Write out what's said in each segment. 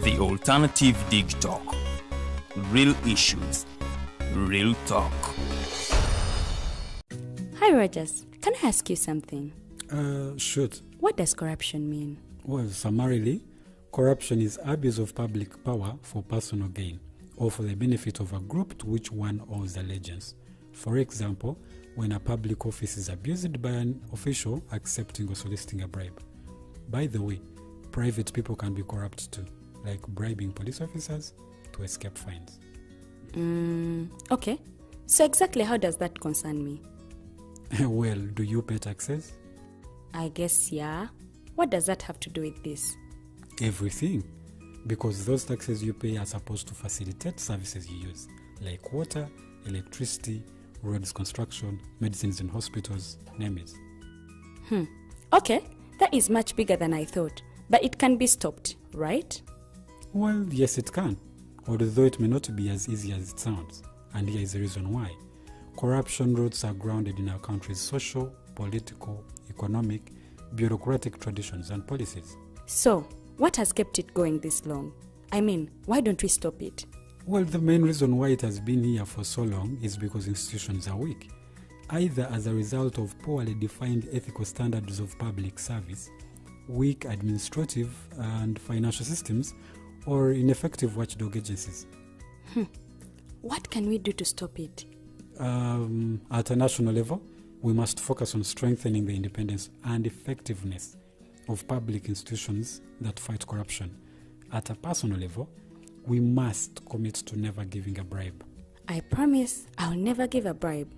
The Alternative Dig Talk. Real issues, real talk. Hi Rogers, can I ask you something? Shoot. What does corruption mean? Well, summarily, corruption is abuse of public power for personal gain or for the benefit of a group to which one owes allegiance. For example, when a public office is abused by an official accepting or soliciting a bribe. By the way, private people can be corrupt too, like bribing police officers to escape fines. Okay. So exactly how does that concern me? Well, do you pay taxes? I guess, yeah. What does that have to do with this? Everything. Because those taxes you pay are supposed to facilitate services you use, like water, electricity, roads construction, medicines in hospitals, name it. Okay, that is much bigger than I thought. But it can be stopped, right? Well, yes it can, although it may not be as easy as it sounds. And here is the reason why. Corruption roots are grounded in our country's social, political, economic, bureaucratic traditions and policies. So, what has kept it going this long? I mean, why don't we stop it? Well, the main reason why it has been here for so long is because institutions are weak, either as a result of poorly defined ethical standards of public service, weak administrative and financial systems, or ineffective watchdog agencies. What can we do to stop it? At a national level, we must focus on strengthening the independence and effectiveness of public institutions that fight corruption. At a personal level, we must commit to never giving a bribe. I promise I'll never give a bribe.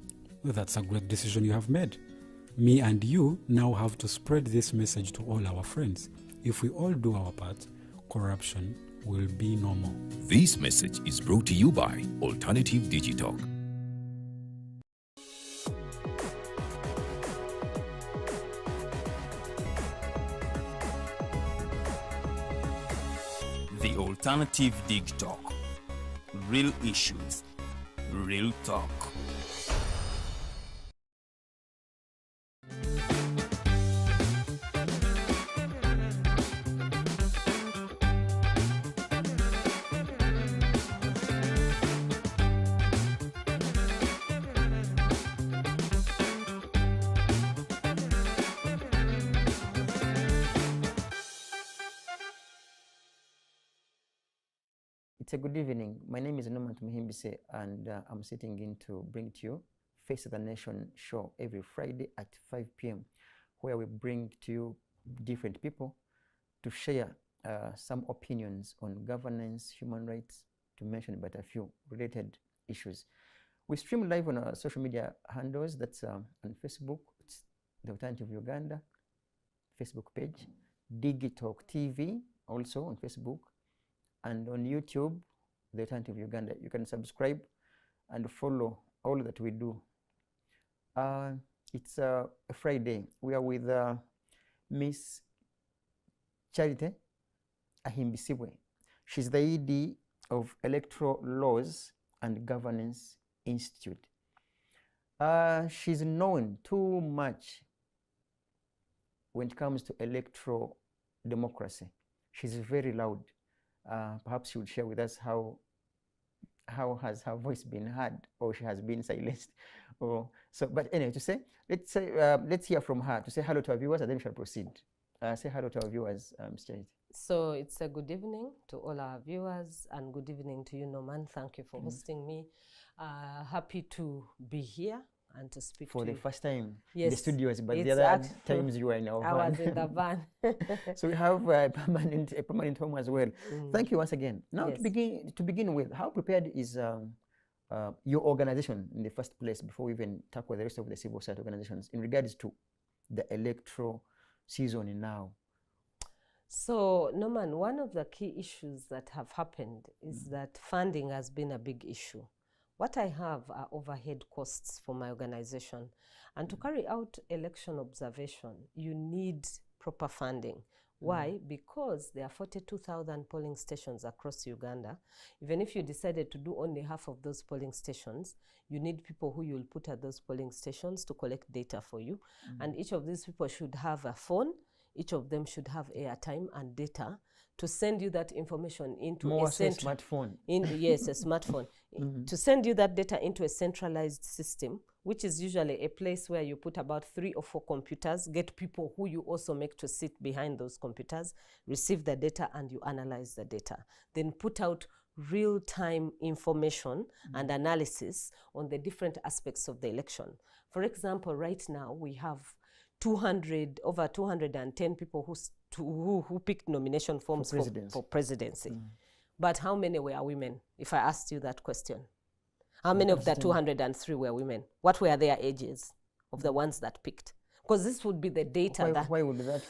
Well, that's a great decision you have made. Me and you now have to spread this message to all our friends. If we all do our part, corruption will be no more. This message is brought to you by Alternative Digital. The Alternative Dig Talk. Real issues, real talk. It's a good evening. My name is Normaan Tumuhimbise, and I'm sitting in to bring to you Face of the Nation show every Friday at 5 p.m., where we bring to you different people to share some opinions on governance, human rights, to mention but a few related issues. We stream live on our social media handles. That's on Facebook, it's The Alternative Uganda Facebook page, Digitalk TV, also on Facebook, and on YouTube, The Alternative Uganda. You can subscribe and follow all that we do. It's a Friday. We are with Miss Charity Ahimbisibwe. She's the ED of Electoral Laws and Governance Institute. She's known too much when it comes to electoral democracy. She's very loud. Perhaps she would share with us how has her voice been heard, or she has been silenced, or so. But anyway, let's hear from her to say hello to our viewers, and then we shall proceed. Say hello to our viewers, Ms. Charity. So it's a good evening to all our viewers, and good evening to you, Normaan. Thank you for hosting me. Happy to be here and to speak for to the you. first time Yes, in the studios, but the it's other times you were in our van. I was in the van. So we have a permanent home as well. Thank you once again. Now, Yes. to begin with, how prepared is your organization in the first place, before we even tackle the rest of the civil society organizations, in regards to the electoral season now? So, Normaan, one of the key issues that have happened is that funding has been a big issue. What I have are overhead costs for my organization. And to carry out election observation, you need proper funding. Why? Because there are 42,000 polling stations across Uganda. Even if you decided to do only half of those polling stations, you need people who you'll put at those polling stations to collect data for you. And each of these people should have a phone. Each of them should have airtime and data to send you that information into More a so a smartphone. yes, a smartphone, to send you that data into a centralized system, which is usually a place where you put about 3 or 4 computers, get people who you also make to sit behind those computers, receive the data, and you analyze the data. Then put out real-time information and analysis on the different aspects of the election. For example, right now we have over 210 people who picked nomination forms for presidency. But how many were women, if I asked you that question? How many of the 203 were women? What were their ages of the ones that picked? Because this would be the data. Why would that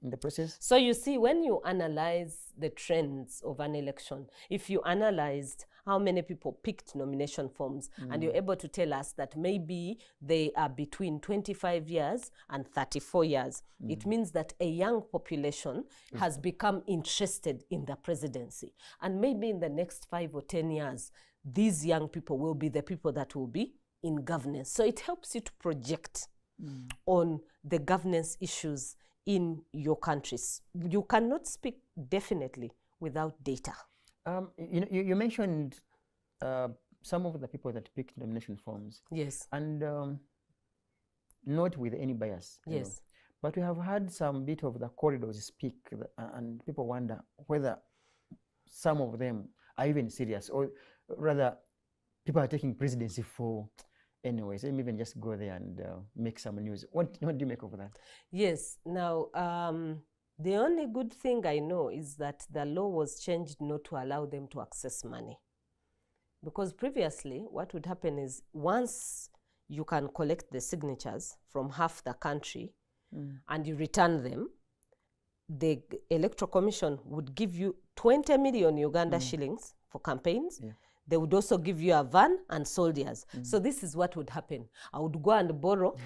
in the process? So you see, when you analyze the trends of an election, if you analyzed how many people picked nomination forms, and you're able to tell us that maybe they are between 25 years and 34 years, it means that a young population has become interested in the presidency. And maybe in the next 5 or 10 years, these young people will be the people that will be in governance. So it helps you to project on the governance issues in your countries. You cannot speak definitely without data. You mentioned some of the people that picked nomination forms. Yes. And not with any bias. Yes. But we have had some bit of the corridors speak, and people wonder whether some of them are even serious, or rather people are taking presidency for anyways. Let me even just go there and make some news. What do you make of that? Yes. Now, the only good thing I know is that the law was changed not to allow them to access money. Because previously, what would happen is once you can collect the signatures from half the country and you return them, the Electoral Commission would give you 20 million Uganda shillings for campaigns. Yeah. They would also give you a van and soldiers. So this is what would happen. I would go and borrow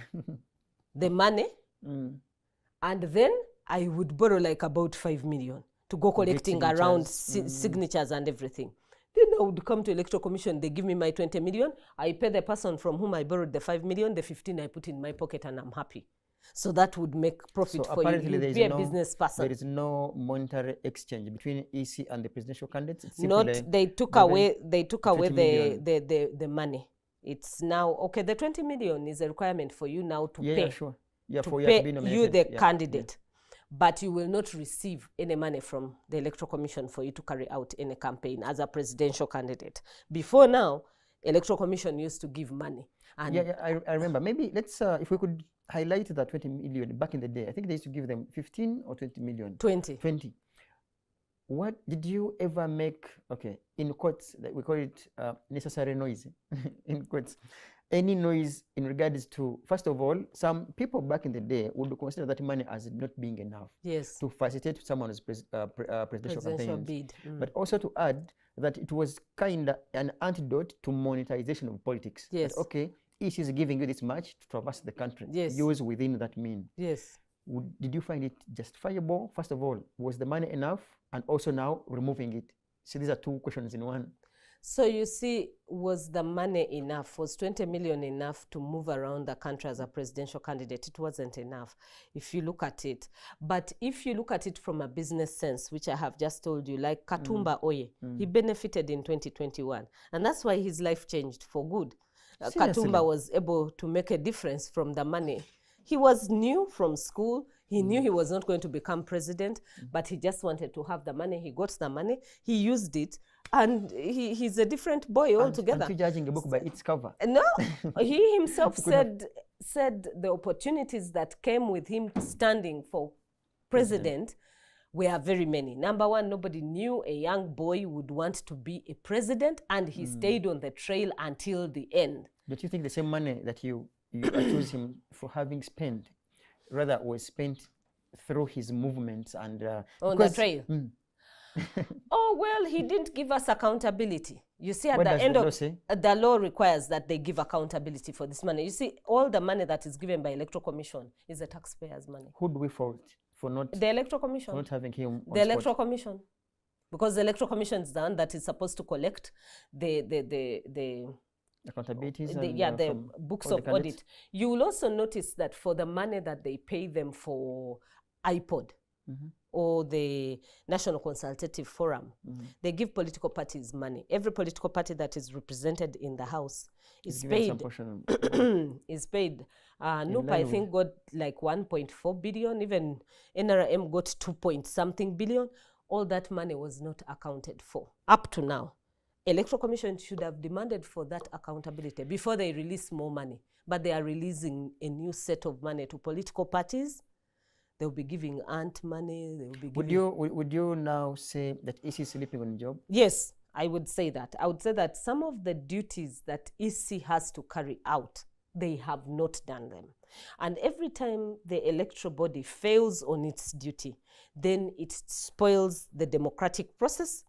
the money, and then I would borrow like about 5 million to go collecting around signatures and everything. Then I would come to Electoral Commission, they give me my 20 million, I pay the person from whom I borrowed the 5 million, the 15 I put in my pocket, and I'm happy. So that would make profit for you. You'd be a business person. There is no monetary exchange between EC and the presidential candidates. They took away the money. It's now okay. The 20 million is a requirement for you now to pay. Sure. Yeah, to for pay you the candidate. But you will not receive any money from the Electoral Commission for you to carry out any campaign as a presidential candidate. Before now, Electoral Commission used to give money. And I remember. Maybe let's if we could highlight that 20 million back in the day. I think they used to give them 15 or 20 million. 20. What did you ever make, in quotes, we call it necessary noise, in quotes, any noise in regards to, first of all, some people back in the day would consider that money as not being enough to facilitate someone's presidential campaign. Bid. But also to add that it was kind of an antidote to monetization of politics. Yes. That, EC is giving you this much to traverse the country. Yes. Use within that mean. Yes. Did you find it justifiable? First of all, was the money enough? And also now removing it. So these are two questions in one. So you see, was the money enough? Was 20 million enough to move around the country as a presidential candidate? It wasn't enough if you look at it. But if you look at it from a business sense, which I have just told you, like Katumba Oye, he benefited in 2021. And that's why his life changed for good. Katumba was able to make a difference from the money. He was new from school. He knew he was not going to become president, but he just wanted to have the money. He got the money. He used it. And he's a different boy altogether. Aren't you judging a book by its cover? No. He himself said the opportunities that came with him standing for president were very many. Number one, nobody knew a young boy would want to be a president, and he stayed on the trail until the end. Don't you think the same money that you accuse him for having spent, rather was spent through his movements and on the trail? Oh, well, he didn't give us accountability. You see, at what the end of the law requires that they give accountability for this money. You see, all the money that is given by Electoral Commission is the taxpayers' money. Who do we fault for not? The Electoral Commission. Not having him on the Electoral Commission. Because the Electoral Commission is the one that is supposed to collect the accountabilities the books of audit. You will also notice that for the money that they pay them for iPod, or the National Consultative Forum. They give political parties money. Every political party that is represented in the House is paid. Is paid. NUP, I think, got like 1.4 billion. Even NRM got 2 point something billion. All that money was not accounted for up to now. Electoral Commission should have demanded for that accountability before they release more money. But they are releasing a new set of money to political parties. They'll be giving ant money. They'll be giving... Would you now say that EC is sleeping on the job? Yes, I would say that. I would say that some of the duties that EC has to carry out, they have not done them. And every time the electoral body fails on its duty, then it spoils the democratic process,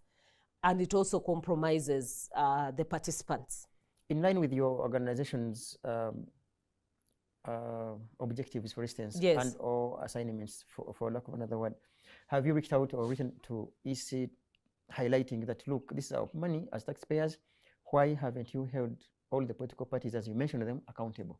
and it also compromises the participants. In line with your organization's objectives, for instance, yes, and or assignments, for lack of another word, have you reached out or written to EC highlighting that, look, this is our money as taxpayers, why haven't you held all the political parties, as you mentioned them, accountable?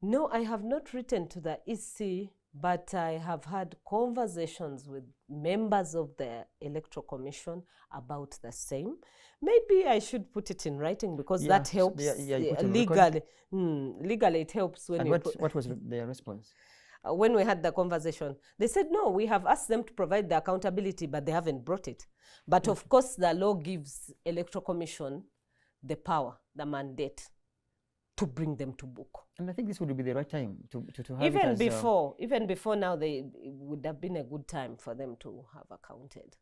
No, I have not written to the EC, but I have had conversations with members of the Electoral Commission about the same. Maybe I should put it in writing, because that helps legally. Legally, it helps when you put... What was their response? When we had the conversation, they said, no, we have asked them to provide the accountability, but they haven't brought it. But of course, the law gives Electoral Commission the power, the mandate to bring them to book. And I think this would be the right time to have even it as, even before now, it would have been a good time for them to have accounted.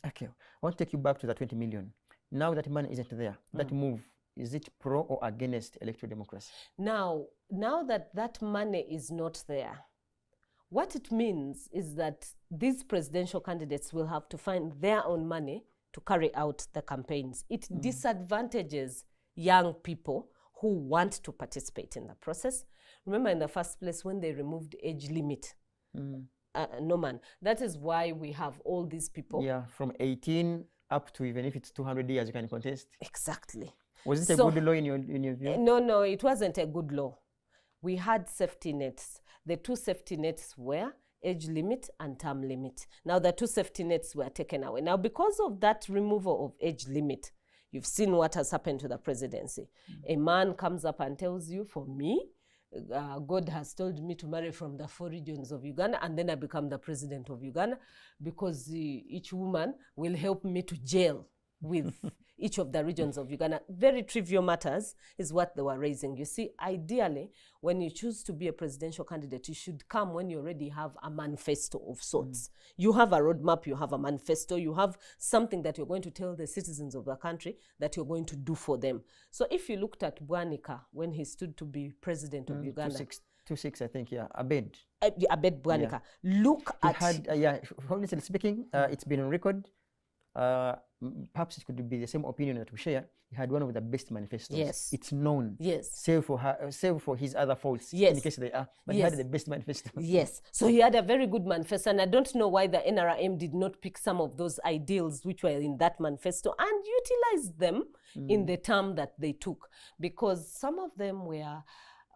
Okay, I want to take you back to the 20 million. Now that money isn't there, that move, is it pro or against electoral democracy? Now that money is not there, what it means is that these presidential candidates will have to find their own money to carry out the campaigns. It disadvantages young people who want to participate in the process. Remember, in the first place, when they removed age limit, Normaan, that is why we have all these people. Yeah, from 18 up to, even if it's 200 years, you can contest. Exactly. Was it a good law in your view? No, it wasn't a good law. We had safety nets. The two safety nets were age limit and term limit. Now, the two safety nets were taken away. Now, because of that removal of age limit, you've seen what has happened to the presidency. A man comes up and tells you, for me, God has told me to marry from the 4 regions of Uganda, and then I become the president of Uganda, because each woman will help me to jail with each of the regions of Uganda. Very trivial matters is what they were raising. You see, ideally, when you choose to be a presidential candidate, you should come when you already have a manifesto of sorts. You have a roadmap, you have a manifesto, you have something that you're going to tell the citizens of the country that you're going to do for them. So if you looked at Bwanika when he stood to be president of Uganda, 26, I think, yeah, Abed Bwanika. Yeah. Look at... honestly speaking, it's been on record. Perhaps it could be the same opinion that we share. He had one of the best manifestos. Yes. It's known. Yes. Save for his other faults. Yes. In case they are. But he had the best manifesto. Yes. So he had a very good manifesto. And I don't know why the NRM did not pick some of those ideals which were in that manifesto and utilize them in the term that they took. Because some of them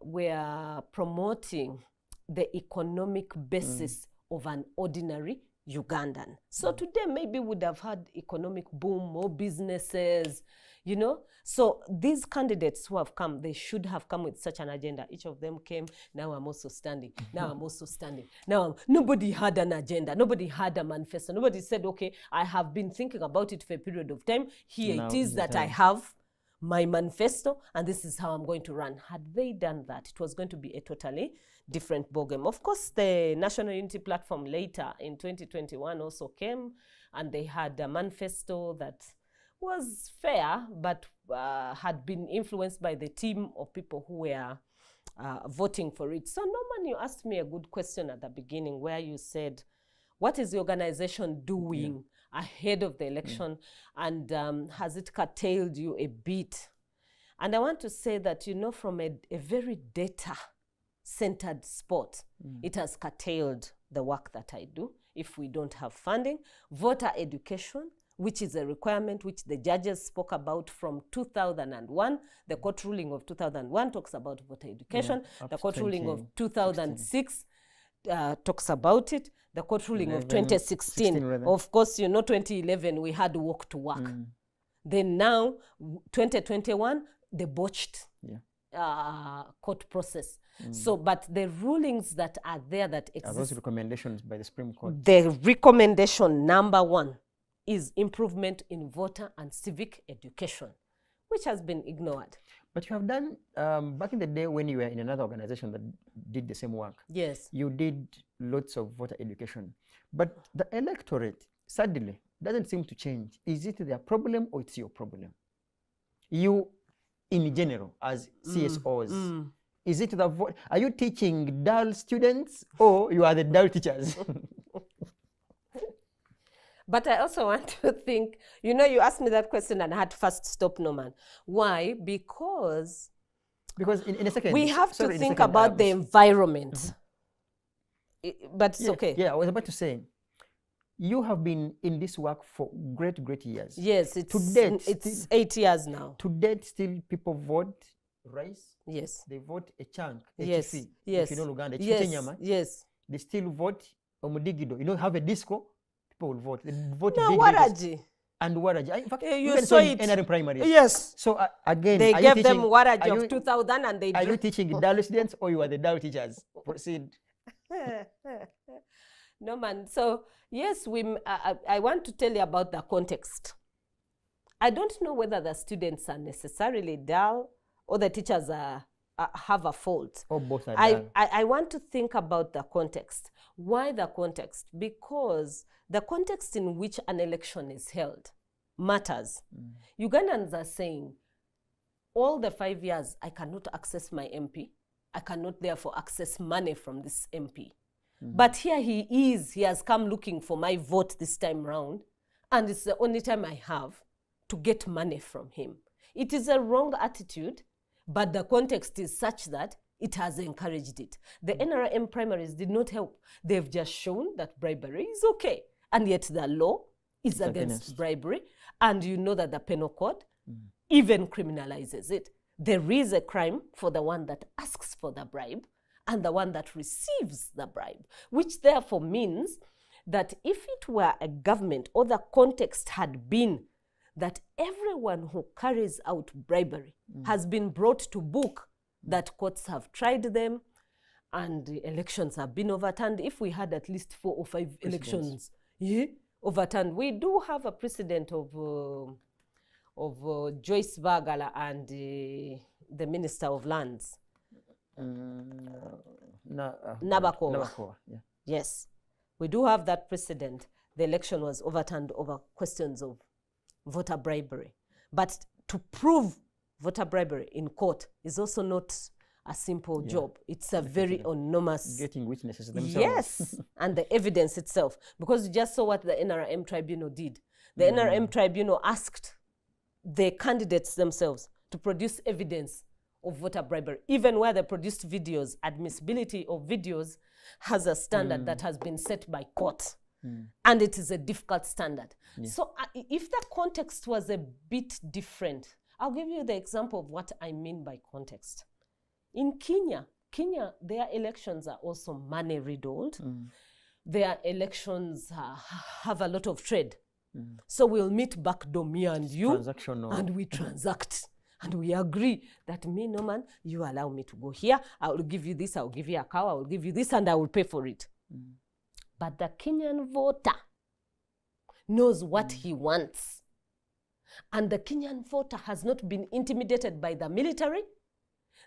were promoting the economic basis of an ordinary Ugandan. So today maybe would have had economic boom, more businesses, you know. So these candidates who have come, they should have come with such an agenda. Each of them came, now I'm also standing, now I'm also standing. Now nobody had an agenda, nobody had a manifesto, nobody said, okay, I have been thinking about it for a period of time. Here now it is that I have my manifesto, and this is how I'm going to run. Had they done that, it was going to be a totally different ballgame. Of course, the National Unity Platform later in 2021 also came, and they had a manifesto that was fair, but had been influenced by the team of people who were voting for it. So, Normaan, you asked me a good question at the beginning where you said, what is the organization doing ahead of the election, and has it curtailed you a bit? And I want to say that, you know, from a very data-centered spot, it has curtailed the work that I do if we don't have funding. Voter education, which is a requirement which the judges spoke about from 2001. The court ruling of 2001 talks about voter education. The court ruling of 2006 talks about it. The court ruling of 2016, of course, 2011, we had walk to work. Then now, 2021, the botched court process. So, but the rulings that are there that exist. Are those recommendations by the Supreme Court? The recommendation number 1 is improvement in voter and civic education, which has been ignored. But you have done, back in the day when you were in another organization that did the same work. Yes. You did lots of voter education. But the electorate, sadly, doesn't seem to change. Is it their problem or it's your problem? You, in general, as CSOs, is it the vote? Are you teaching dull students or you are the dull teachers? But I also want to think, you asked me that question and I had to first stop, Normaan. Why? Because in a second, we have to think about the environment. But it's okay. Yeah, I was about to say, you have been in this work for great years. Yes, it's 8 years now. To date, still people vote rice. Yes. They vote a chunk, a yes. chifi, Yes. if you know Uganda, Yes. They still vote omudigido. Have a disco, people will vote. They vote waraji. And waraji. In fact, you saw it. NRM primaries. Yes. So again, they gave them waraji of 2000 and they Are you teaching dull students or you are the dull teachers? Proceed. Normaan, so yes, I want to tell you about the context. I don't know whether the students are necessarily dull or the teachers have a fault. Or both are dull. I want to think about the context. Why the context? Because the context in which an election is held matters. Ugandans are saying, all the 5 years, I cannot access my MP. I cannot therefore access money from this MP. But here he has come looking for my vote this time round, and it's the only time I have to get money from him. It is a wrong attitude, but the context is such that it has encouraged it. The NRM primaries did not help. They've just shown that bribery is okay, and yet the law is against bribery, and you know that the penal code even criminalizes it. There is a crime for the one that asks for the bribe and the one that receives the bribe, which therefore means that if it were a government or the context had been that everyone who carries out bribery has been brought to book, that courts have tried them and the elections have been overturned. If we had at least 4 or 5 elections overturned, we do have a precedent of Joyce Bagala and the Minister of Lands. Nabakoa. Yeah. Yes, we do have that precedent. The election was overturned over questions of voter bribery. But to prove voter bribery in court is also not a simple job. It's a very enormous... Getting witnesses themselves. Yes, and the evidence itself. Because you just saw what the NRM tribunal did. The NRM tribunal asked the candidates themselves to produce evidence of voter bribery, even where they produced videos. Admissibility of videos has a standard that has been set by court, and it is a difficult standard. So if the context was a bit different, I'll give you the example of what I mean by context. In Kenya, their elections are also money-riddled. Their elections have a lot of trade. So we'll meet back door, me and you, and we transact. And we agree that me, Normaan, you allow me to go here. I will give you this, I will give you a cow, I will give you this, and I will pay for it. But the Kenyan voter knows what he wants. And the Kenyan voter has not been intimidated by the military.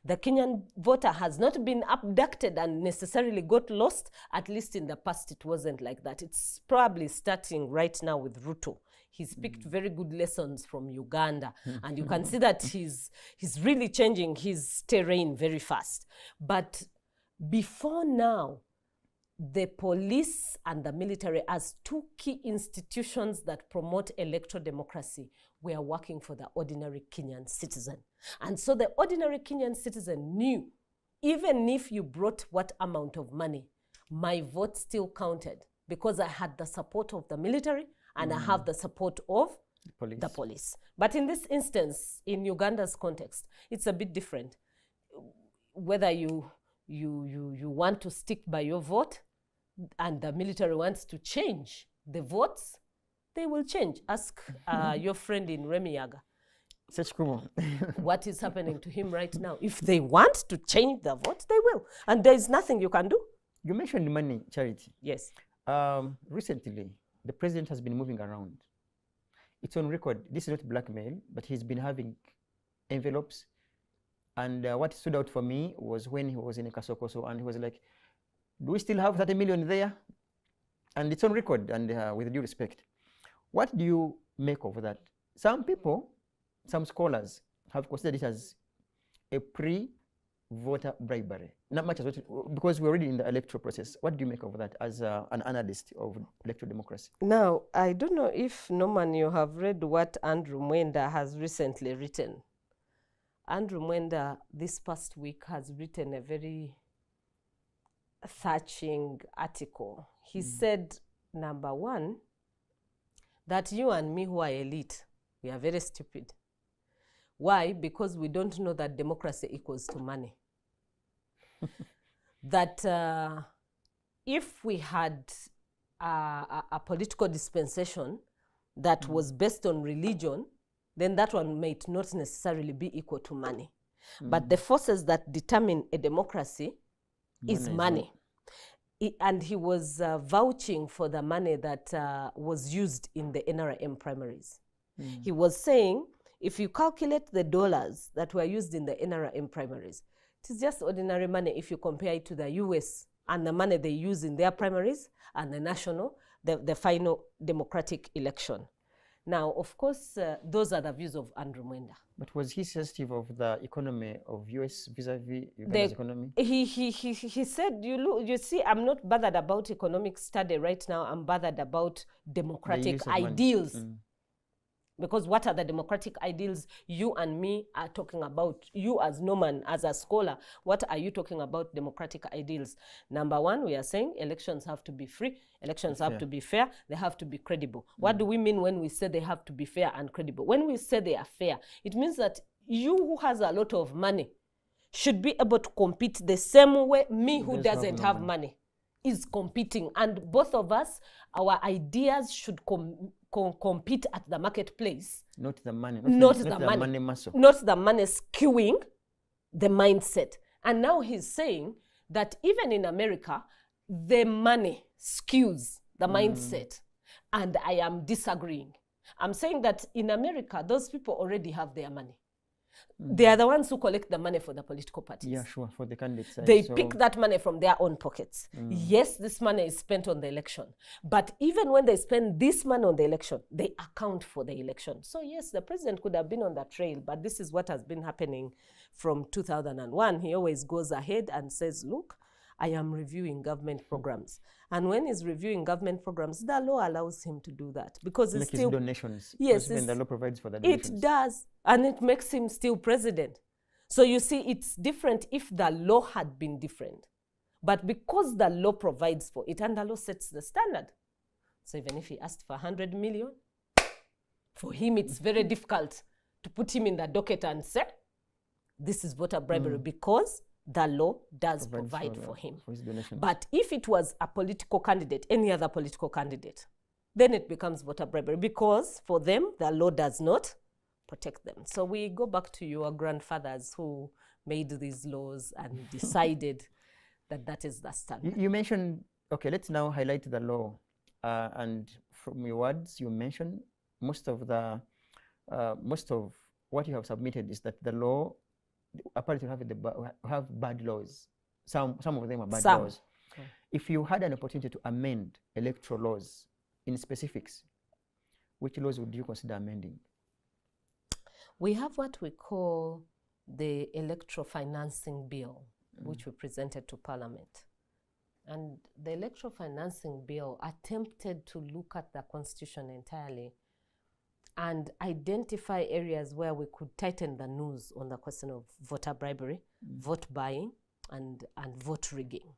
The Kenyan voter has not been abducted and necessarily got lost. At least in the past, it wasn't like that. It's probably starting right now with Ruto. He's picked very good lessons from Uganda. And you can see that he's really changing his terrain very fast. But before now, the police and the military, as 2 key institutions that promote electoral democracy, were working for the ordinary Kenyan citizen. And so the ordinary Kenyan citizen knew, even if you brought what amount of money, my vote still counted because I had the support of the military and I have the support of the police. But in this instance, in Uganda's context, it's a bit different. Whether you you want to stick by your vote, and the military wants to change the votes, they will change. Ask your friend in Remiyaga. Such cool. What is happening to him right now? If they want to change the vote, they will. And there is nothing you can do. You mentioned money, Charity. Yes. Recently, the president has been moving around. It's on record. This is not blackmail, but he's been having envelopes. And what stood out for me was when he was in Kasokoso and he was like, do we still have 30 million there? And it's on record, and with due respect. What do you make of that? Some people, some scholars have considered it as a pre-voter bribery. Not much as what, because we're already in the electoral process. What do you make of that as an analyst of electoral democracy? Now, I don't know if, Norman, you have read what Andrew Mwenda has recently written. Andrew Mwenda, this past week, has written a very thatching article. He said, number one, that you and me who are elite, we are very stupid. Why? Because we don't know that democracy equals to money. That if we had a political dispensation that was based on religion, then that one might not necessarily be equal to money. But the forces that determine a democracy is money. And he was vouching for the money that was used in the NRM primaries. He was saying, if you calculate the dollars that were used in the NRM primaries, it is just ordinary money if you compare it to the US and the money they use in their primaries and the national, the final democratic election. Now, of course, those are the views of Andrew Mwenda. But was he sensitive of the economy of US vis-a-vis Uganda's economy? He said, you see, I'm not bothered about economic study right now. I'm bothered about democratic ideals. Because what are the democratic ideals you and me are talking about? You as Normaan, as a scholar, what are you talking about democratic ideals? Number one, we are saying elections have to be free, elections have to be fair, they have to be credible. What do we mean when we say they have to be fair and credible? When we say they are fair, it means that you who has a lot of money should be able to compete the same way me who doesn't have money is competing. And both of us, our ideas should compete at the marketplace. Not the money. Not the money muscle. Not the money skewing the mindset. And now he's saying that even in America, the money skews the mindset. And I am disagreeing. I'm saying that in America, those people already have their money. They are the ones who collect the money for the political parties. Yeah, sure, for the candidates. They pick that money from their own pockets. Yes, this money is spent on the election. But even when they spend this money on the election, they account for the election. So yes, the president could have been on the trail, but this is what has been happening from 2001. He always goes ahead and says, look, I am reviewing government programs. And when he's reviewing government programs, the law allows him to do that. Because it's still donations. Yes, the law provides for the donations. It does. And it makes him still president. So you see, it's different if the law had been different. But because the law provides for it, and the law sets the standard. So even if he asked for 100 million, for him it's very difficult to put him in the docket and say, this is voter bribery, because the law does provide for him. For but if it was a political candidate, any other political candidate, then it becomes voter bribery, because for them, the law does not protect them. So we go back to your grandfathers who made these laws and decided that that is the standard. You mentioned, okay, let's now highlight the law. And from your words, you mentioned most of what you have submitted is that the law, apparently have bad laws. Some of them are bad laws. Okay. If you had an opportunity to amend electoral laws in specifics, which laws would you consider amending? We have what we call the Electoral Financing Bill, which we presented to Parliament. And the Electoral Financing Bill attempted to look at the Constitution entirely and identify areas where we could tighten the noose on the question of voter bribery, vote buying, and vote rigging.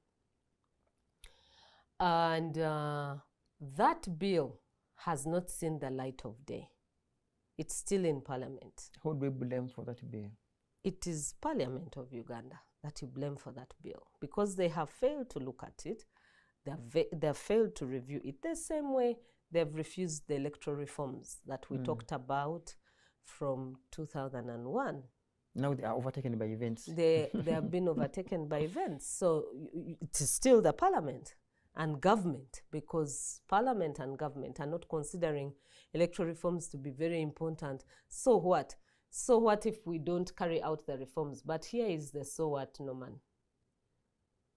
And that bill has not seen the light of day. It's still in Parliament. Who do we blame for that bill? It is Parliament of Uganda that you blame for that bill, because they have failed to look at it. They have failed to review it the same way they've refused the electoral reforms that we talked about from 2001. Now they are overtaken by events. They have been overtaken by events. So it is still the parliament and government, because parliament and government are not considering electoral reforms to be very important. So what? So what if we don't carry out the reforms? But here is the so what, Normaan.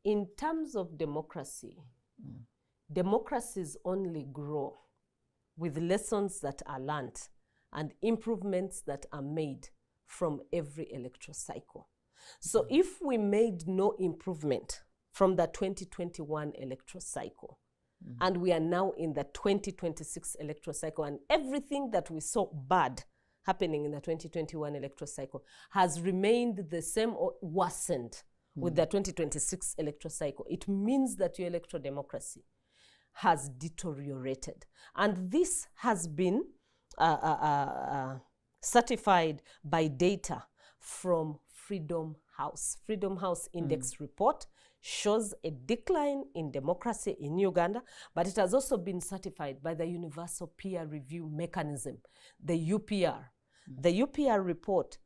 In terms of democracy, democracies only grow with lessons that are learned and improvements that are made from every electoral cycle. So if we made no improvement from the 2021 electoral cycle, and we are now in the 2026 electoral cycle, and everything that we saw bad happening in the 2021 electoral cycle has remained the same or worsened with the 2026 electoral cycle, it means that your electoral democracy has deteriorated. And this has been certified by data from Freedom House. Freedom House Index report shows a decline in democracy in Uganda, but it has also been certified by the Universal Peer Review Mechanism, the UPR. The UPR report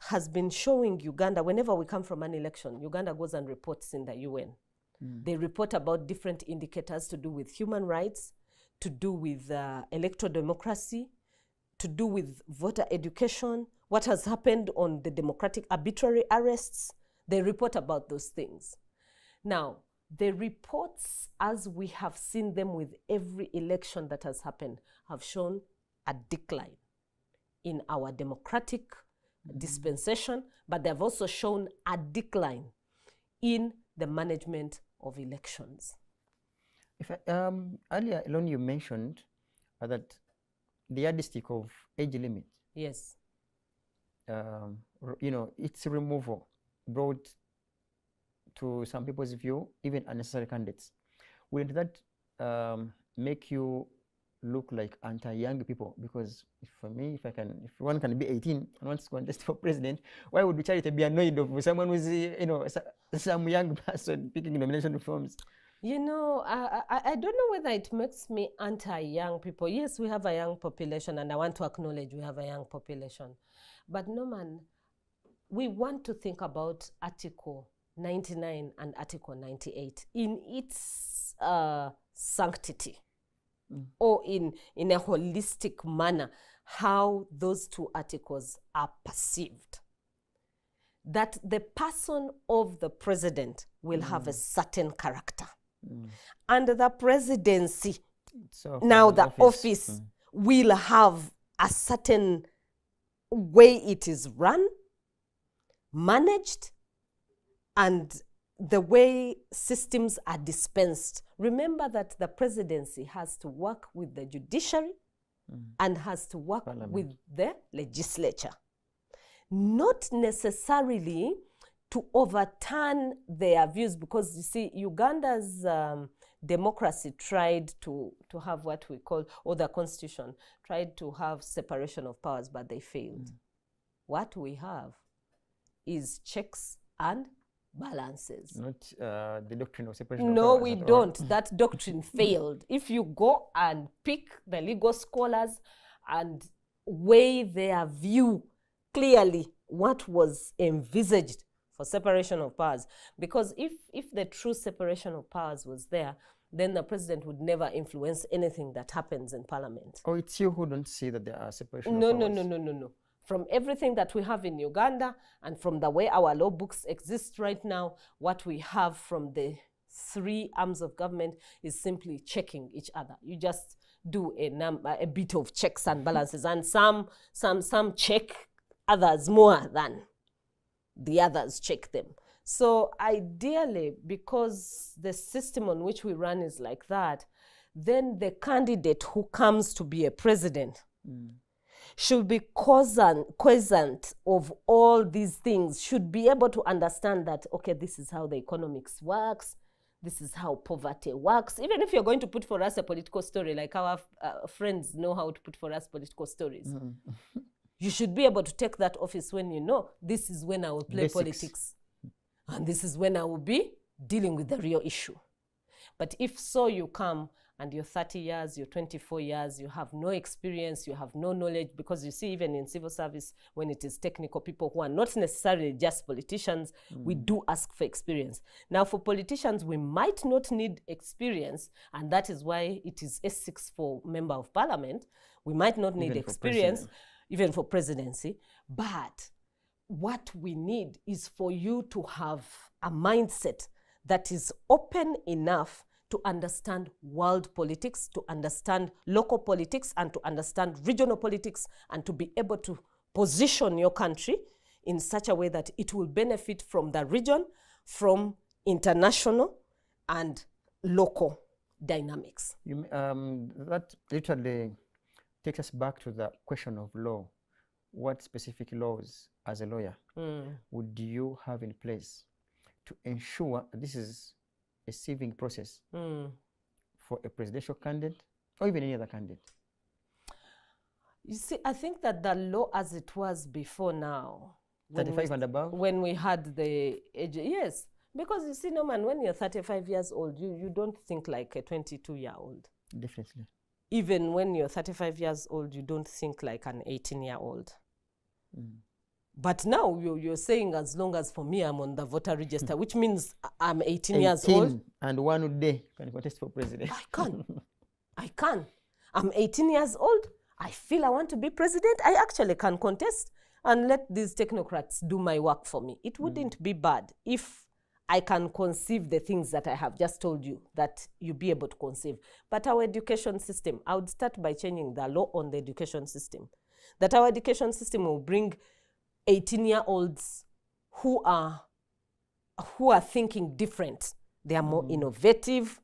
has been showing Uganda, whenever we come from an election, Uganda goes and reports in the UN. They report about different indicators to do with human rights, to do with electoral democracy, to do with voter education, what has happened on the democratic arbitrary arrests. They report about those things. Now, the reports, as we have seen them with every election that has happened, have shown a decline in our democratic dispensation, but they've also shown a decline in the management of elections. If earlier alone you mentioned that the yardstick of age limit, Yes. Its removal brought, to some people's view, even unnecessary candidates. Wouldn't that make you look like anti-young people? Because for me, if one can be 18 and wants to contest for president, why would Charity be annoyed of someone who's, some young person picking nomination reforms? I don't know whether it makes me anti-young people. Yes, we have a young population, and I want to acknowledge we have a young population. But Normaan, we want to think about Article 99 and Article 98 in its sanctity, or in a holistic manner, how those two articles are perceived. That the person of the president will have a certain character. And the presidency, now the office will have a certain way it is run, managed, and the way systems are dispensed. Remember that the presidency has to work with the judiciary and has to work with the legislature. Not necessarily to overturn their views, because you see, Uganda's democracy tried to have what we call, or the constitution tried to have separation of powers, but they failed. What we have is checks and balances. Not the doctrine of separation of powers. No, we don't. That doctrine failed. If you go and pick the legal scholars and weigh their view clearly, what was envisaged for separation of powers, because if the true separation of powers was there, then the president would never influence anything that happens in parliament. Oh, it's you who don't see that there are separation of powers. No. From everything that we have in Uganda and from the way our law books exist right now, what we have from the three arms of government is simply checking each other. You just do a bit of checks and balances, and some check others more than the others check them. So ideally, because the system on which we run is like that, then the candidate who comes to be a president should be quiescent of all these things, should be able to understand that, okay, this is how the economics works, this is how poverty works. Even if you're going to put for us a political story, like our friends know how to put for us political stories, you should be able to take that office when you know this is when I will play politics. And this is when I will be dealing with the real issue. But if so, you come and you're 30 years, you're 24 years, you have no experience, you have no knowledge, because you see, even in civil service, when it is technical people who are not necessarily just politicians, we do ask for experience. Now, for politicians, we might not need experience, and that is why it is S6 for member of parliament. We might not need experience, even for presidency, but what we need is for you to have a mindset that is open enough to understand world politics, to understand local politics, and to understand regional politics, and to be able to position your country in such a way that it will benefit from the region, from international and local dynamics. That literally takes us back to the question of law. What specific laws, as a lawyer, would you have in place to ensure this is a sieving process for a presidential candidate or even any other candidate? You see, I think that the law as it was before now, 35 and above? When we had the age, yes. Because you see, Norman, when you're 35 years old, you don't think like a 22-year-old. Definitely. Even when you're 35 years old, you don't think like an 18-year-old. But now you're saying, as long as for me I'm on the voter register, which means I'm 18 years old. And one day can contest for president. I can. I'm 18 years old. I feel I want to be president. I actually can contest and let these technocrats do my work for me. It wouldn't be bad if I can conceive the things that I have just told you that you be able to conceive. But our education system, I would start by changing the law on the education system. That our education system will bring 18-year-olds who are thinking different. They are more innovative.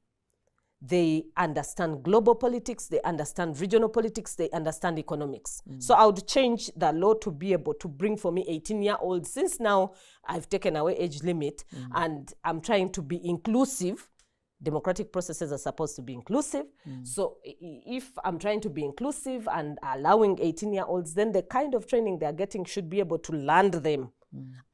They understand global politics. They understand regional politics. They understand economics. So I would change the law to be able to bring for me 18-year-olds. Since now I've taken away age limit and I'm trying to be inclusive. Democratic processes are supposed to be inclusive. So if I'm trying to be inclusive and allowing 18-year-olds, then the kind of training they're getting should be able to land them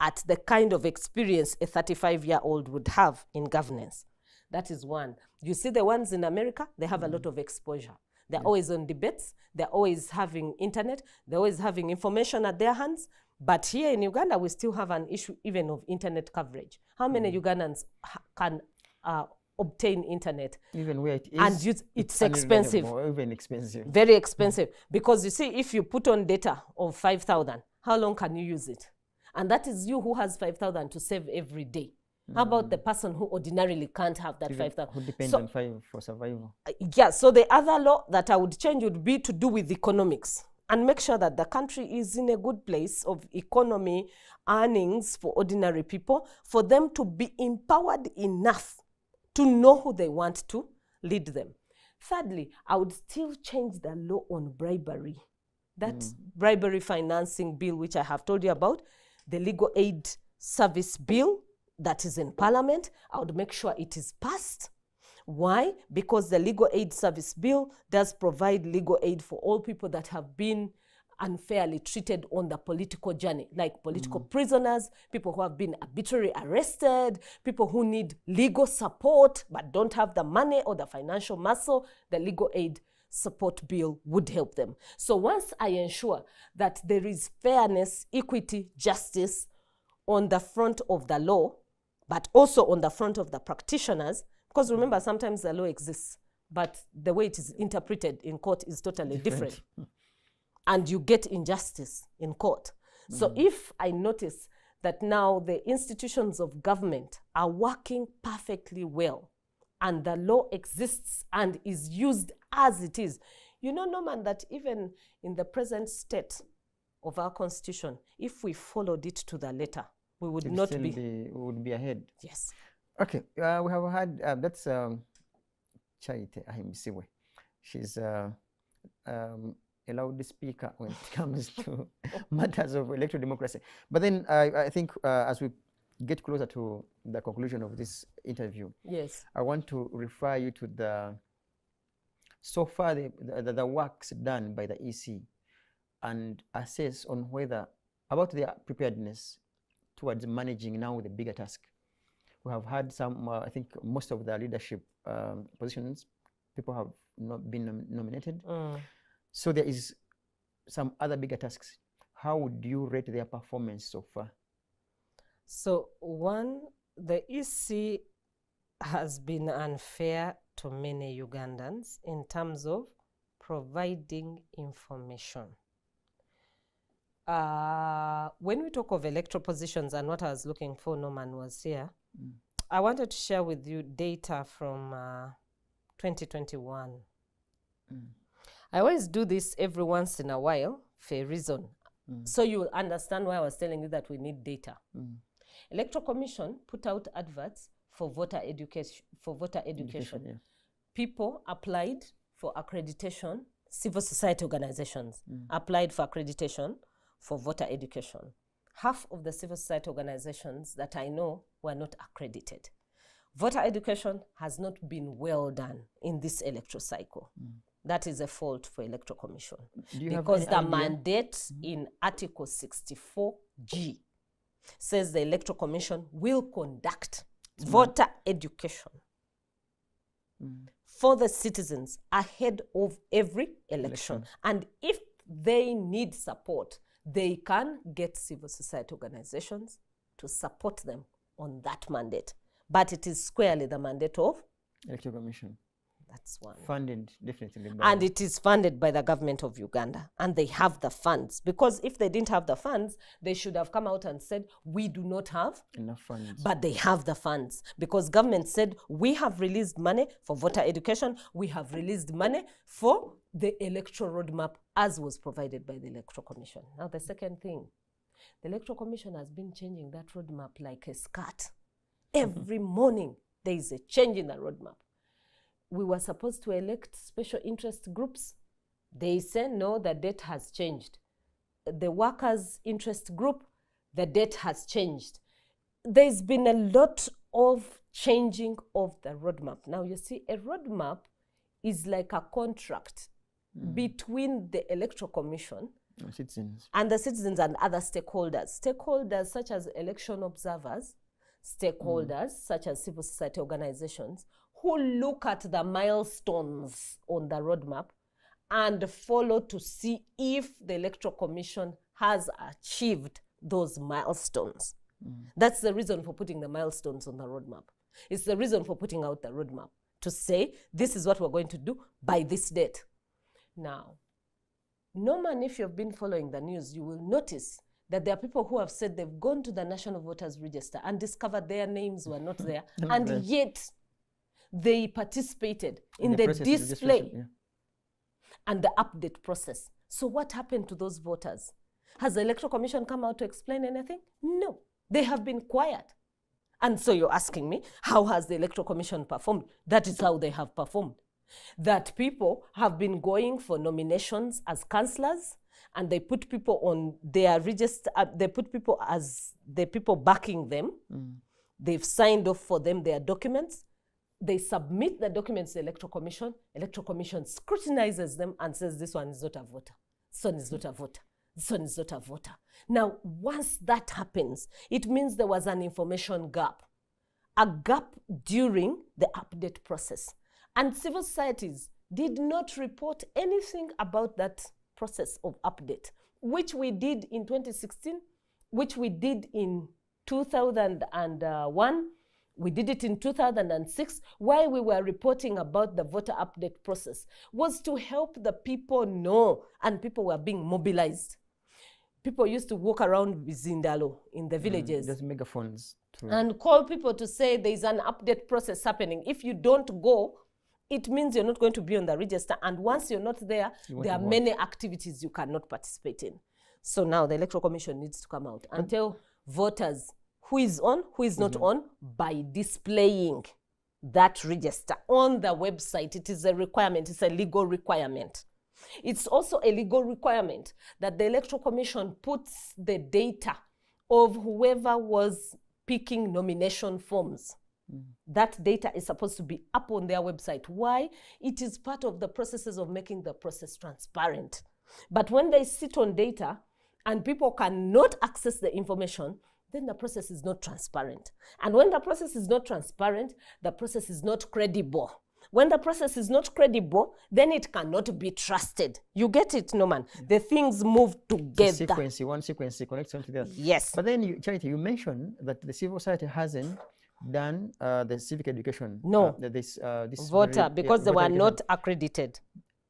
at the kind of experience a 35-year-old would have in governance. That is one. You see the ones in America, they have a lot of exposure. They're always on debates. They're always having internet. They're always having information at their hands. But here in Uganda, we still have an issue even of internet coverage. How many Ugandans can obtain internet? Even where it is. And it's expensive. Or even expensive. Very expensive. Because you see, if you put on data of 5,000, how long can you use it? And that is you who has 5,000 to save every day. How about the person who ordinarily can't have that 5,000? Who depends on 5 for survival. Yeah, so the other law that I would change would be to do with economics and make sure that the country is in a good place of economy, earnings for ordinary people, for them to be empowered enough to know who they want to lead them. Thirdly, I would still change the law on bribery. That bribery financing bill, which I have told you about, the legal aid service bill that is in Parliament, I would make sure it is passed. Why? Because the legal aid service bill does provide legal aid for all people that have been unfairly treated on the political journey, like political prisoners, people who have been arbitrarily arrested, people who need legal support but don't have the money or the financial muscle. The legal aid support bill would help them. So once I ensure that there is fairness, equity, justice on the front of the law, but also on the front of the practitioners, because remember, sometimes the law exists, but the way it is interpreted in court is totally different. And you get injustice in court. So if I notice that now the institutions of government are working perfectly well, and the law exists and is used as it is, you know, Norman, that even in the present state of our constitution, if we followed it to the letter, we would not be... We would be ahead. Yes. Okay, we have had, that's Charity Ahimbisibwe. She's a loud speaker when it comes to matters of electoral democracy. But then I think as we get closer to the conclusion of this interview, yes, I want to refer you to the, so far the works done by the EC and assess on whether, about their preparedness towards managing now the bigger task We have had some, I think most of the leadership positions, people have not been nominated. So there is some other bigger tasks. How would you rate their performance so far? So one, the EC has been unfair to many Ugandans in terms of providing information. When we talk of electoral positions, and what I was looking for, Normaan was here, I wanted to share with you data from 2021. I always do this every once in a while for a reason. So you will understand why I was telling you that we need data. Electoral Commission put out adverts for voter education. Yeah. People applied for accreditation, civil society organizations applied for accreditation for voter education. Half of the civil society organizations that I know were not accredited. Voter education has not been well done in this electoral cycle. That is a fault for Electoral Commission. Because the mandate in Article 64G says the Electoral Commission will conduct voter education for the citizens ahead of every election. And if they need support, they can get civil society organizations to support them on that mandate. But it is squarely the mandate of Electoral Commission. That's one. Funded, definitely. And it is funded by the government of Uganda. And they have the funds. Because if they didn't have the funds, they should have come out and said, we do not have enough funds. But they have the funds. Because government said, we have released money for voter education. We have released money for the electoral roadmap as was provided by the Electoral Commission. Now the second thing, the Electoral Commission has been changing that roadmap like a skirt. Every morning there is a change in the roadmap. We were supposed to elect special interest groups. They say, no, the date has changed. The workers' interest group, the date has changed. There's been a lot of changing of the roadmap. Now, you see, a roadmap is like a contract between the Electoral Commission and the citizens and other stakeholders. Stakeholders such as election observers, stakeholders such as civil society organizations, who look at the milestones on the roadmap and follow to see if the Electoral Commission has achieved those milestones. That's the reason for putting the milestones on the roadmap. It's the reason for putting out the roadmap, to say, this is what we're going to do by this date. Now, Normaan, if you've been following the news, you will notice that there are people who have said they've gone to the National Voters Register and discovered their names were not there, and yet they participated in the display and the update process. So what happened to those voters? Has the Electoral Commission come out to explain anything? No, they have been quiet. And so you're asking me, how has the Electoral Commission performed? That is how they have performed. That people have been going for nominations as councillors, and they put people on their register, they put people as the people backing them. They've signed off for them their documents. They submit the documents to the Electoral Commission. Electoral Commission scrutinizes them and says, this one is not a voter. This one is not a voter. This one is not a voter. Now, once that happens, it means there was an information gap, a gap during the update process. And civil societies did not report anything about that process of update, which we did in 2016, which we did in 2001, we did it in 2006. Why we were reporting about the voter update process was to help the people know, and people were being mobilized. People used to walk around Bizindalo in the villages. Just megaphones. And call people to say there is an update process happening. If you don't go, it means you're not going to be on the register. And once you're not there, there are many activities you cannot participate in. So now the Electoral Commission needs to come out and tell voters who is on, who is not on, by displaying that register on the website. It is a requirement. It's a legal requirement. It's also a legal requirement that the Electoral Commission puts the data of whoever was picking nomination forms. That data is supposed to be up on their website. Why? It is part of the processes of making the process transparent. But when they sit on data and people cannot access the information, then the process is not transparent. And when the process is not transparent, the process is not credible. When the process is not credible, then it cannot be trusted. You get it, Normaan? The things move together. One sequence connects onto the other. Yes. But then, Charity, you mentioned that the civil society hasn't done the civic education. No. This Voter, because they voter were education. not accredited.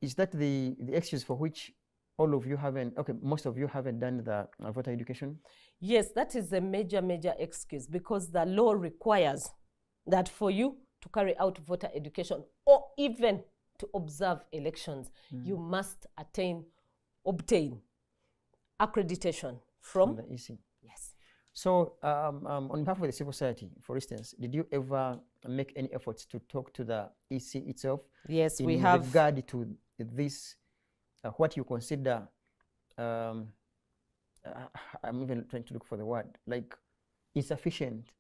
Is that the excuse for which all of you haven't, most of you haven't done the voter education? Yes, that is a major excuse, because the law requires that for you to carry out voter education or even to observe elections, you must obtain accreditation from the EC. Yes. So on behalf of the civil society, for instance, did you ever make any efforts to talk to the EC itself? Yes, we in have. regard to this, what you consider, I'm even trying to look for the word, like insufficient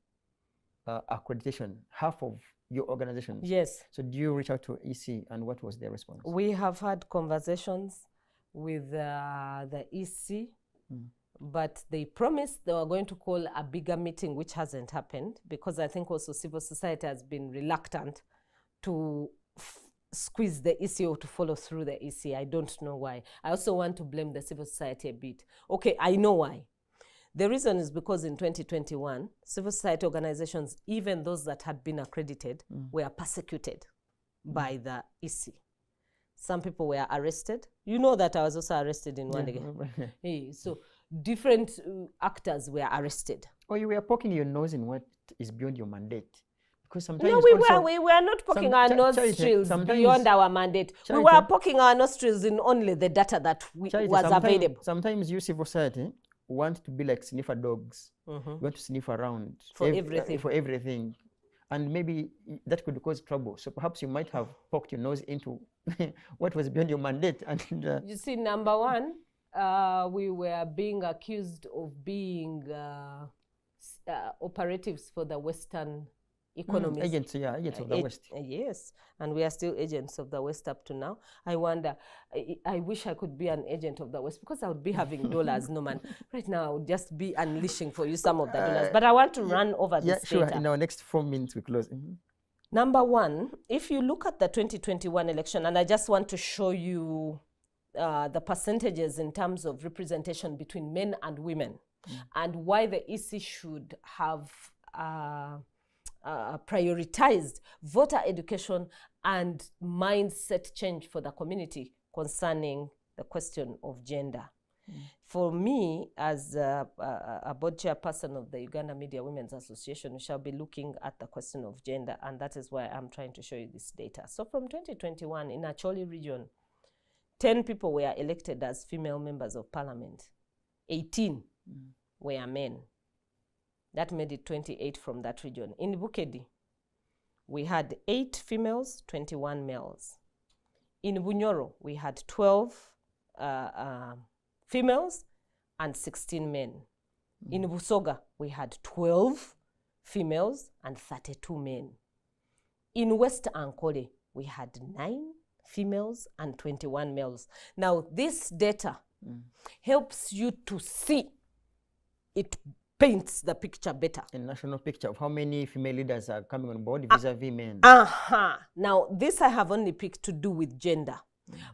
accreditation, half of your organizations. Yes. So do you reach out to EC, and what was their response? We have had conversations with the EC, but they promised they were going to call a bigger meeting, which hasn't happened, because I think also civil society has been reluctant to squeeze the EC or to follow through the EC. I don't know why. I also want to blame the civil society a bit. Okay, I know why. The reason is because in 2021, civil society organizations, even those that had been accredited, were persecuted by the EC. Some people were arrested. You know that I was also arrested in one day. So different actors were arrested. Or you were poking your nose in what is beyond your mandate. Because sometimes no, we were not poking our nostrils beyond our mandate. We were poking our nostrils in only the data that was available. Sometimes you, civil society, want to be like sniffer dogs. You want to sniff around for everything. For everything. And maybe that could cause trouble. So perhaps you might have poked your nose into what was beyond your mandate. And you see, number one, we were being accused of being operatives for the Western economies. Agents of the West. Yes, and we are still agents of the West up to now. I wonder, I wish I could be an agent of the West, because I would be having dollars, Normaan. Right now, I would just be unleashing for you some of the dollars. But I want to run over this data. Sure. In our next 4 minutes, we close. Number one, if you look at the 2021 election, and I just want to show you the percentages in terms of representation between men and women, and why the EC should have prioritized voter education and mindset change for the community concerning the question of gender. For me, as a board chairperson of the Uganda Media Women's Association, we shall be looking at the question of gender, and that is why I'm trying to show you this data. So from 2021, in Acholi region, 10 people were elected as female members of parliament. 18 were men. That made it 28 from that region. In Bukedi, we had 8 females, 21 males. In Bunyoro, we had 12 females and 16 men. In Busoga, we had 12 females and 32 men. In West Ankole, we had 9 females and 21 males. Now, this data helps you to see, it paints the picture better. A national picture of how many female leaders are coming on board vis-a-vis men. Now, this I have only picked to do with gender.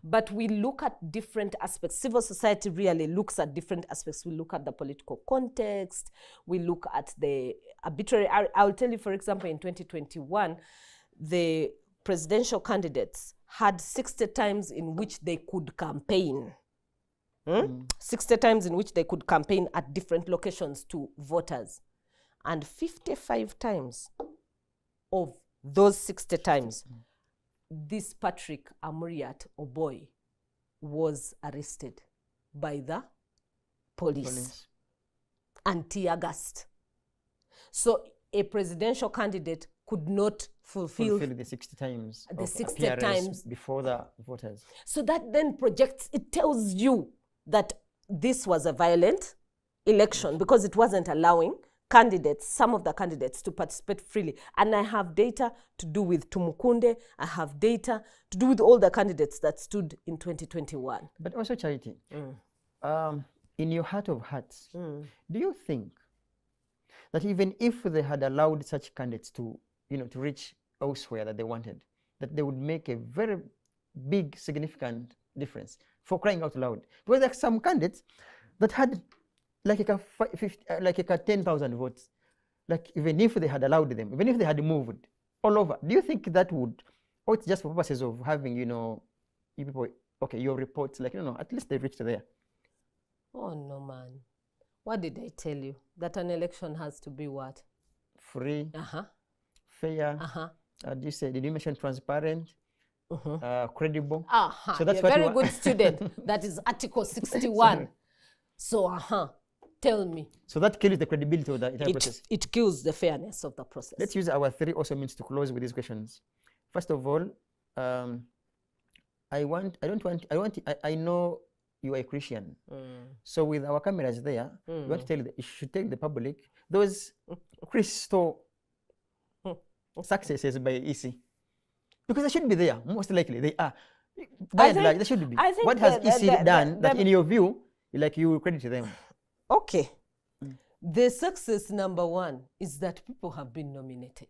But we look at different aspects. Civil society really looks at different aspects. We look at the political context. We look at the arbitrary. I'll tell you, for example, in 2021, the presidential candidates had 60 times in which they could campaign. 60 times in which they could campaign at different locations to voters. And 55 times of those 60 times, this Patrick Amuriat Oboy was arrested by the police. And tear gassed. So a presidential candidate could not fulfill the 60 times the of 60 times before the voters. So that then projects, it tells you that this was a violent election because it wasn't allowing candidates, some of the candidates, to participate freely. And I have data to do with Tumukunde. I have data to do with all the candidates that stood in 2021. But also, Charity, in your heart of hearts, do you think that even if they had allowed such candidates to, to reach elsewhere that they wanted, that they would make a very big, significant difference, for crying out loud. Because there are some candidates that had like a 10,000 votes. Like even if they had allowed them, even if they had moved all over, do you think that would, or it's just for purposes of having, you people, okay, your reports, like, at least they reached there. Oh, no, man. What did I tell you? That an election has to be what? Free, fair, did you mention transparent, credible? So that's what very good student. That is Article 61. So, tell me. So that kills the credibility of the entire process. It kills the fairness of the process. Let's use our 3 also means to close with these questions. First of all, I know you are a Christian. So with our cameras there, you should tell the public those crystal successes by EC. Because they should be there, most likely. They are. By and large, they should be. What has EC done that in your view, like you will credit them? Okay. The success number 1 is that people have been nominated.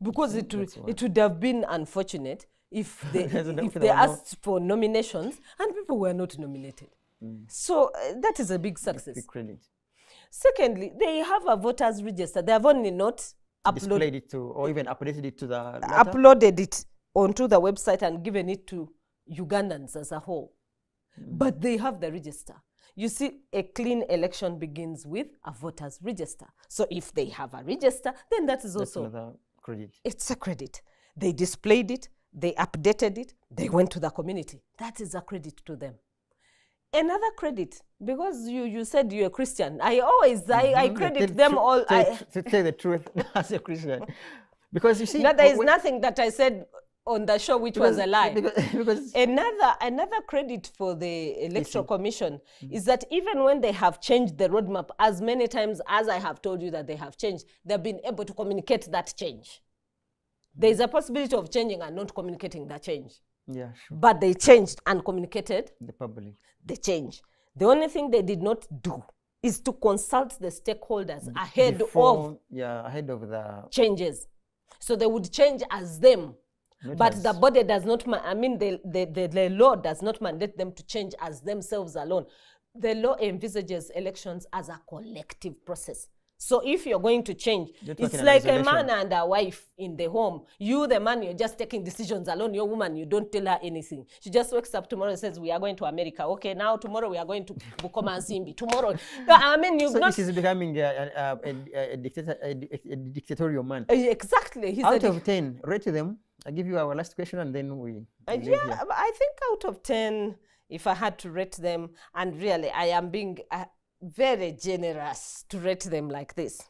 Because it would have been unfortunate if they asked for nominations and people were not nominated. So that is a big success. Big credit. Secondly, they have a voters register. They have only not displayed it to, or even updated it to the letter? Uploaded it onto the website and given it to Ugandans as a whole. But they have the register. You see, a clean election begins with a voters register. So if they have a register, then that is also another credit. It's a credit. They displayed it, they updated it, they went to the community. That is a credit to them. Another credit, because you said you're a Christian. I credit them all. To tell the truth as a Christian. Because you see, there is nothing that I said on the show which was a lie. Because another credit for the Electoral Commission is that even when they have changed the roadmap as many times as I have told you that they have changed, they've been able to communicate that change. There is a possibility of changing and not communicating that change. Yeah, sure. But they changed and communicated the public. The change. The only thing they did not do is to consult the stakeholders ahead of the changes. So they would change as them. But the body does not, the law does not mandate them to change as themselves alone. The law envisages elections as a collective process. So if you're going to change, it's like a man and a wife in the home. You, the man, you're just taking decisions alone. Your woman, you don't tell her anything. She just wakes up tomorrow and says, we are going to America. Okay, now tomorrow we are going to Bukoma and Simbi. Tomorrow. This is becoming a dictatorial man. Exactly. Out of 10, rate them. I'll give you our last question and then we... I think out of 10, if I had to rate them, and really I am being... very generous to rate them like this.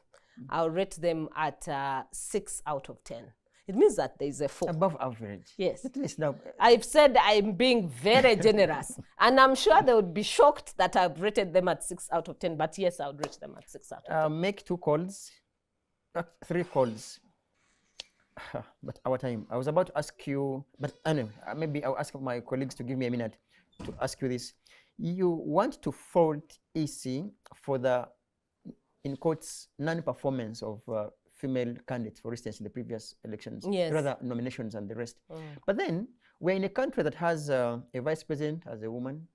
I'll rate them at 6 out of 10. It means that there is a 4. Above average. Yes. At least now. I've said I'm being very generous. And I'm sure they would be shocked that I've rated them at 6 out of 10. But yes, I would rate them at 6 out of 10. Make 2 calls. 3 calls. But our time. I was about to ask you, but anyway, maybe I'll ask my colleagues to give me a minute to ask you this. You want to fault EC for the, in quotes, non-performance of female candidates, for instance, in the previous elections, rather nominations and the rest. But then, we're in a country that has a vice president as a woman,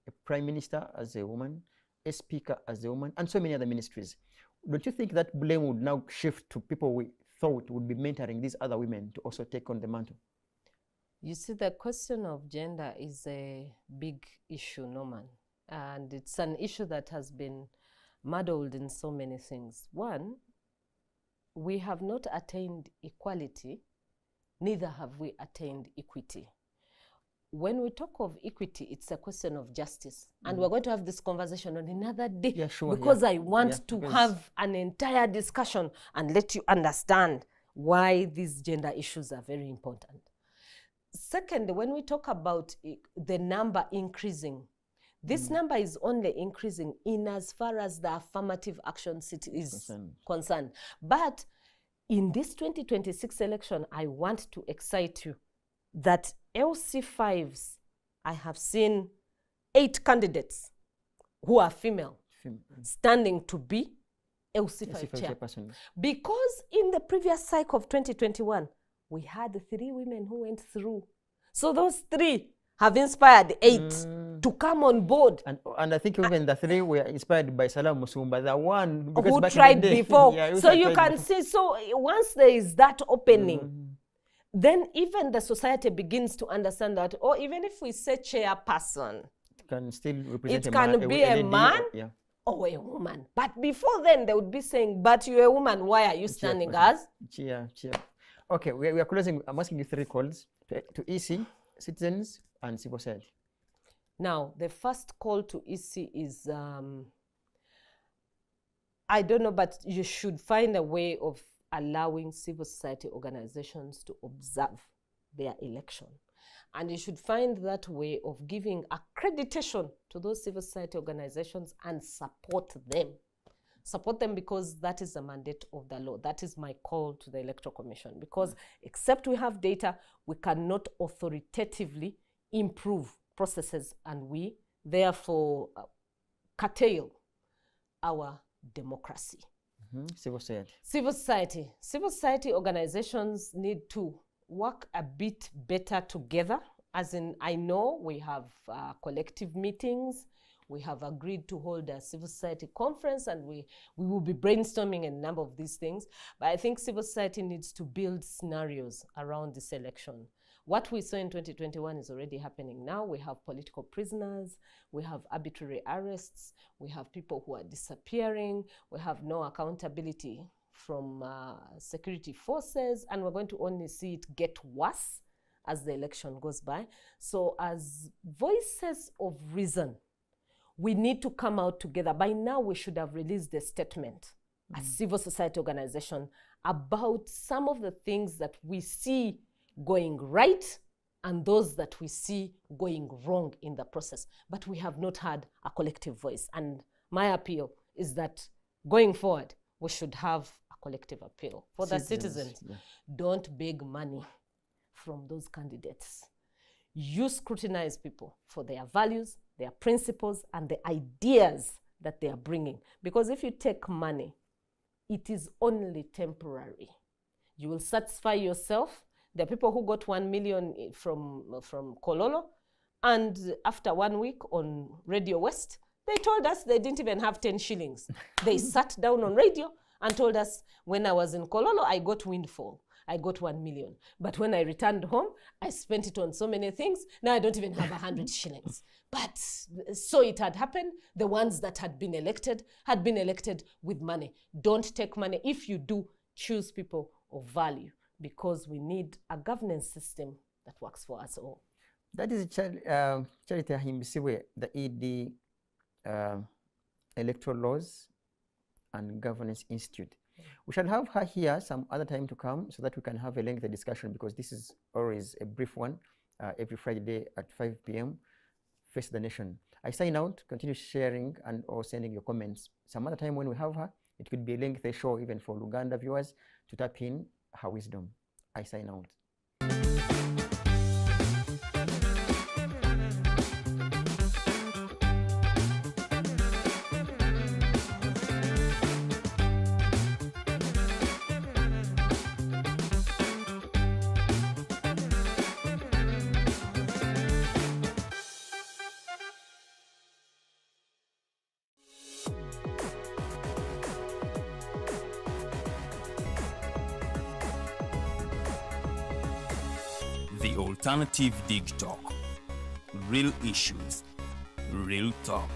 a prime minister as a woman, a speaker as a woman, and so many other ministries. Don't you think that blame would now shift to people we thought would be mentoring these other women to also take on the mantle? You see, the question of gender is a big issue, Norman. And it's an issue that has been muddled in so many things. One, we have not attained equality, neither have we attained equity. When we talk of equity, it's a question of justice. And we're going to have this conversation on another day. Yeah, sure, because I want to have an entire discussion and let you understand why these gender issues are very important. Second, when we talk about the number increasing, this number is only increasing in as far as the affirmative action is concerned. But in this 2026 election, I want to excite you that LC5s, I have seen 8 candidates who are female standing to be C5 chair. chairperson. Because in the previous cycle of 2021, we had 3 women who went through. So those 3 have inspired 8 to come on board. And I think even the 3 were inspired by Salam Musumba, the one because who back in tried the day, before. yeah, who So you tried can before. see, so once there is that opening, then even the society begins to understand that, or even if we say chairperson, It can still represent it a can man, be a lady man yeah. or a woman. But before then, they would be saying, but you're a woman, why are you standing as? Cheer. Okay, we are closing. I'm asking you 3 calls to EC, citizens, and civil society. Now, the first call to EC is, I don't know, but you should find a way of allowing civil society organizations to observe their election. And you should find that way of giving accreditation to those civil society organizations and support them. Support them because that is the mandate of the law. That is my call to the Electoral Commission. Because except we have data, we cannot authoritatively improve processes, and we therefore curtail our democracy. Civil society. Civil society organizations need to work a bit better together. As in, I know we have collective meetings. We have agreed to hold a civil society conference, and we will be brainstorming a number of these things. But I think civil society needs to build scenarios around this election. What we saw in 2021 is already happening now. We have political prisoners, we have arbitrary arrests, we have people who are disappearing, we have no accountability from security forces, and we're going to only see it get worse as the election goes by. So as voices of reason, we need to come out together. By now, we should have released a statement as civil society organization about some of the things that we see going right and those that we see going wrong in the process. But we have not had a collective voice. And my appeal is that going forward, we should have a collective appeal for the citizens. Yeah. Don't beg money from those candidates. You scrutinize people for their values, their principles, and the ideas that they are bringing. Because if you take money, it is only temporary. You will satisfy yourself. There are people who got 1 million from Kololo, and after 1 week on Radio West, they told us they didn't even have 10 shillings. They sat down on radio and told us, when I was in Kololo, I got windfall. I got 1 million. But when I returned home, I spent it on so many things. Now I don't even have 100 shillings. But so it had happened. The ones that had been elected with money. Don't take money. If you do, choose people of value, because we need a governance system that works for us all. That is Charity Ahimbisibwe, the ED Electoral Laws and Governance Institute. We shall have her here some other time to come so that we can have a lengthy discussion, because this is always a brief one every Friday at 5 p.m. Face the Nation. I sign out. Continue sharing and or sending your comments. Some other time when we have her, it could be a lengthy show even for Uganda viewers to tap in her wisdom. I sign out. The Alternative Dig Talk. Real issues, real talk.